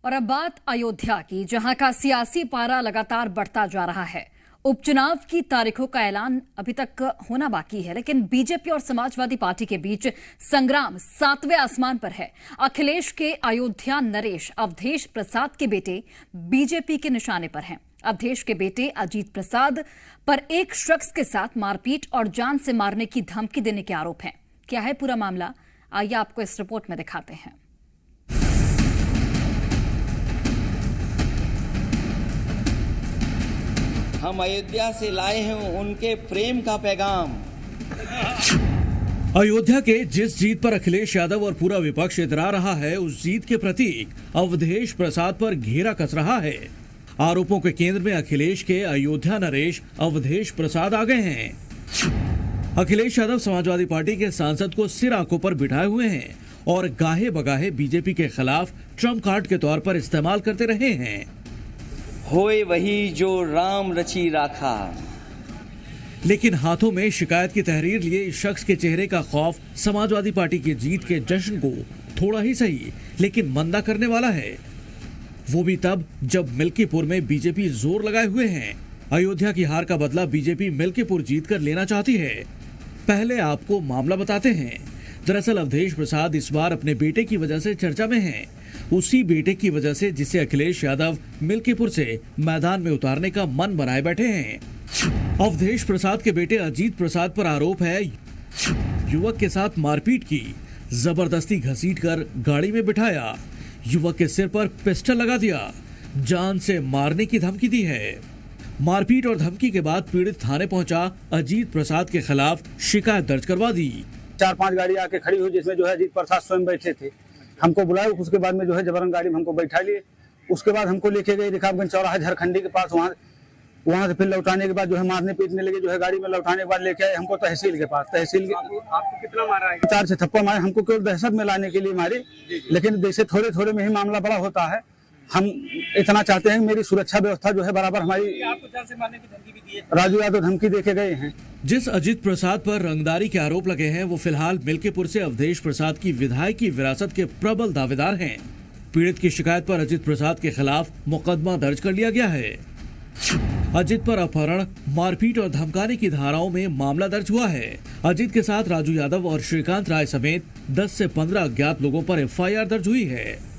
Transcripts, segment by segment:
और अब बात अयोध्या की, जहां का सियासी पारा लगातार बढ़ता जा रहा है। उपचुनाव की तारीखों का ऐलान अभी तक होना बाकी है, लेकिन बीजेपी और समाजवादी पार्टी के बीच संग्राम 7वें आसमान पर है। अखिलेश के अयोध्या नरेश अवधेश प्रसाद के बेटे बीजेपी के निशाने पर हैं। अवधेश के बेटे अजीत प्रसाद पर एक शख्स के साथ मारपीट और जान से मारने की धमकी देने के आरोप हैं। क्या है पूरा मामला, आइए आपको इस रिपोर्ट में दिखाते हैं। हम अयोध्या से लाए हैं उनके प्रेम का पैगाम। अयोध्या के जिस जीत पर अखिलेश यादव और पूरा विपक्ष इतरा रहा है, उस जीत के प्रतीक अवधेश प्रसाद पर घेरा कस रहा है। आरोपों के केंद्र में अखिलेश के अयोध्या नरेश अवधेश प्रसाद आ गए हैं। अखिलेश यादव समाजवादी पार्टी के सांसद को सिर आंखों पर बिठाए हुए हैं और गाहे बगाहे बीजेपी के खिलाफ ट्रम्प कार्ड के तौर पर इस्तेमाल करते रहे हैं। होए वही जो राम रची राखा। लेकिन हाथों में शिकायत की तहरीर लिए इस शख्स के चेहरे का खौफ समाजवादी पार्टी की जीत के जश्न को थोड़ा ही सही लेकिन मंदा करने वाला है। वो भी तब जब मिल्कीपुर में बीजेपी जोर लगाए हुए हैं। अयोध्या की हार का बदला बीजेपी मिल्कीपुर जीतकर लेना चाहती है। पहले आपको मामला बताते हैं। दरअसल अवधेश प्रसाद इस बार अपने बेटे की वजह से चर्चा में हैं। उसी बेटे की वजह से जिसे अखिलेश यादव मिल्कीपुर से मैदान में उतारने का मन बनाए बैठे हैं। अवधेश प्रसाद के बेटे अजीत प्रसाद पर आरोप है युवक के साथ मारपीट की, जबरदस्ती घसीटकर गाड़ी में बिठाया, युवक के सिर पर पिस्टल लगा दिया, जान से मारने की धमकी दी है। मारपीट और धमकी के बाद पीड़ित थाने पहुंचा अजीत प्रसाद के खिलाफ शिकायत दर्ज करवा दी। 4-5 गाड़ी आके खड़ी हुई, जिसमें जो है अजीत प्रसाद स्वयं बैठे थे। हमको बुलाया, उसके बाद में जो है जबरन गाड़ी में हमको बैठा लिए। उसके बाद हमको लेके गए रिकाबगंज चौराहा झारखंडी के पास। वहाँ से फिर लौटाने के बाद जो है मारने पीटने लगे। जो है गाड़ी में लौटाने के बाद लेके आए हमको तहसील के पास। तहसील के आपको कितना मारा है? 4 से थप्पड़ मारे। हमको केवल दहशत में लाने के लिए मारे, लेकिन जैसे थोड़े थोड़े में ही मामला बड़ा होता है। हम इतना चाहते हैं मेरी सुरक्षा व्यवस्था जो है बराबर हमारी। आपको जान से मारने की धमकी भी दी है? राजू यादव धमकी देके गए हैं। जिस अजीत प्रसाद पर रंगदारी के आरोप लगे हैं, वो फिलहाल मिल्कीपुर से अवधेश प्रसाद की विधायकी विरासत के प्रबल दावेदार हैं। पीड़ित की शिकायत पर अजीत प्रसाद के खिलाफ मुकदमा दर्ज कर लिया गया है। अजीत पर अपहरण, मारपीट और धमकाने की धाराओं में मामला दर्ज हुआ है। अजीत के साथ राजू यादव और श्रीकांत राय समेत 10 से 15 अज्ञात लोगों पर एफआईआर दर्ज हुई है।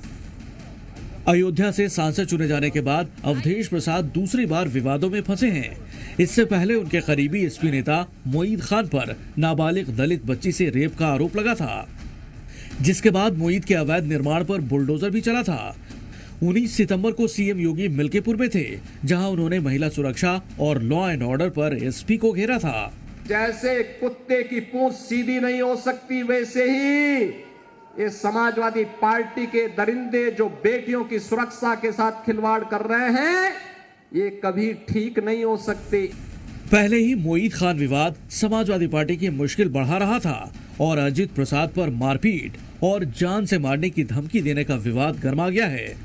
अयोध्या से सांसद चुने जाने के बाद अवधेश प्रसाद दूसरी बार विवादों में फंसे हैं। इससे पहले उनके करीबी एसपी नेता मोईद खान पर नाबालिग दलित बच्ची से रेप का आरोप लगा था, जिसके बाद मोईद के अवैध निर्माण पर बुलडोजर भी चला था। 19 सितंबर को सीएम योगी मिल्कीपुर में थे, जहां उन्होंने महिला सुरक्षा और लॉ एंड ऑर्डर पर एसपी को घेरा था। जैसे कुत्ते की पूंछ सीधी नहीं हो सकती, वैसे ही ये समाजवादी पार्टी के दरिंदे जो बेटियों की सुरक्षा के साथ खिलवाड़ कर रहे हैं, ये कभी ठीक नहीं हो सकते। पहले ही मोईद खान विवाद समाजवादी पार्टी की मुश्किल बढ़ा रहा था और अजीत प्रसाद पर मारपीट और जान से मारने की धमकी देने का विवाद गर्मा गया है।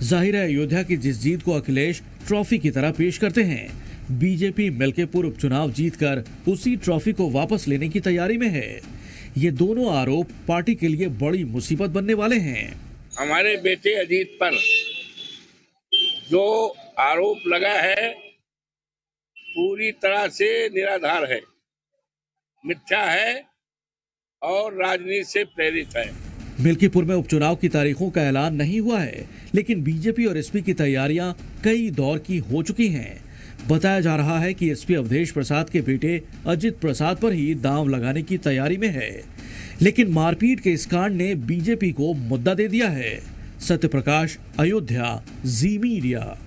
जाहिर है अयोध्या की जिस जीत को अखिलेश ट्रॉफी की तरह पेश करते हैं, बीजेपी मिल्कीपुर उपचुनाव जीतकर उसी ट्रॉफी को वापस लेने की तैयारी में है। ये दोनों आरोप पार्टी के लिए बड़ी मुसीबत बनने वाले हैं। हमारे बेटे अजीत पर जो आरोप लगा है पूरी तरह से निराधार है, मिथ्या है और राजनीति से प्रेरित है। मिल्कीपुर में उपचुनाव की तारीखों का ऐलान नहीं हुआ है, लेकिन बीजेपी और एसपी की तैयारियां कई दौर की हो चुकी हैं। बताया जा रहा है कि एसपी अवधेश प्रसाद के बेटे अजीत प्रसाद पर ही दांव लगाने की तैयारी में है, लेकिन मारपीट के इस कांड ने बीजेपी को मुद्दा दे दिया है। सत्यप्रकाश, अयोध्या, जी मीडिया।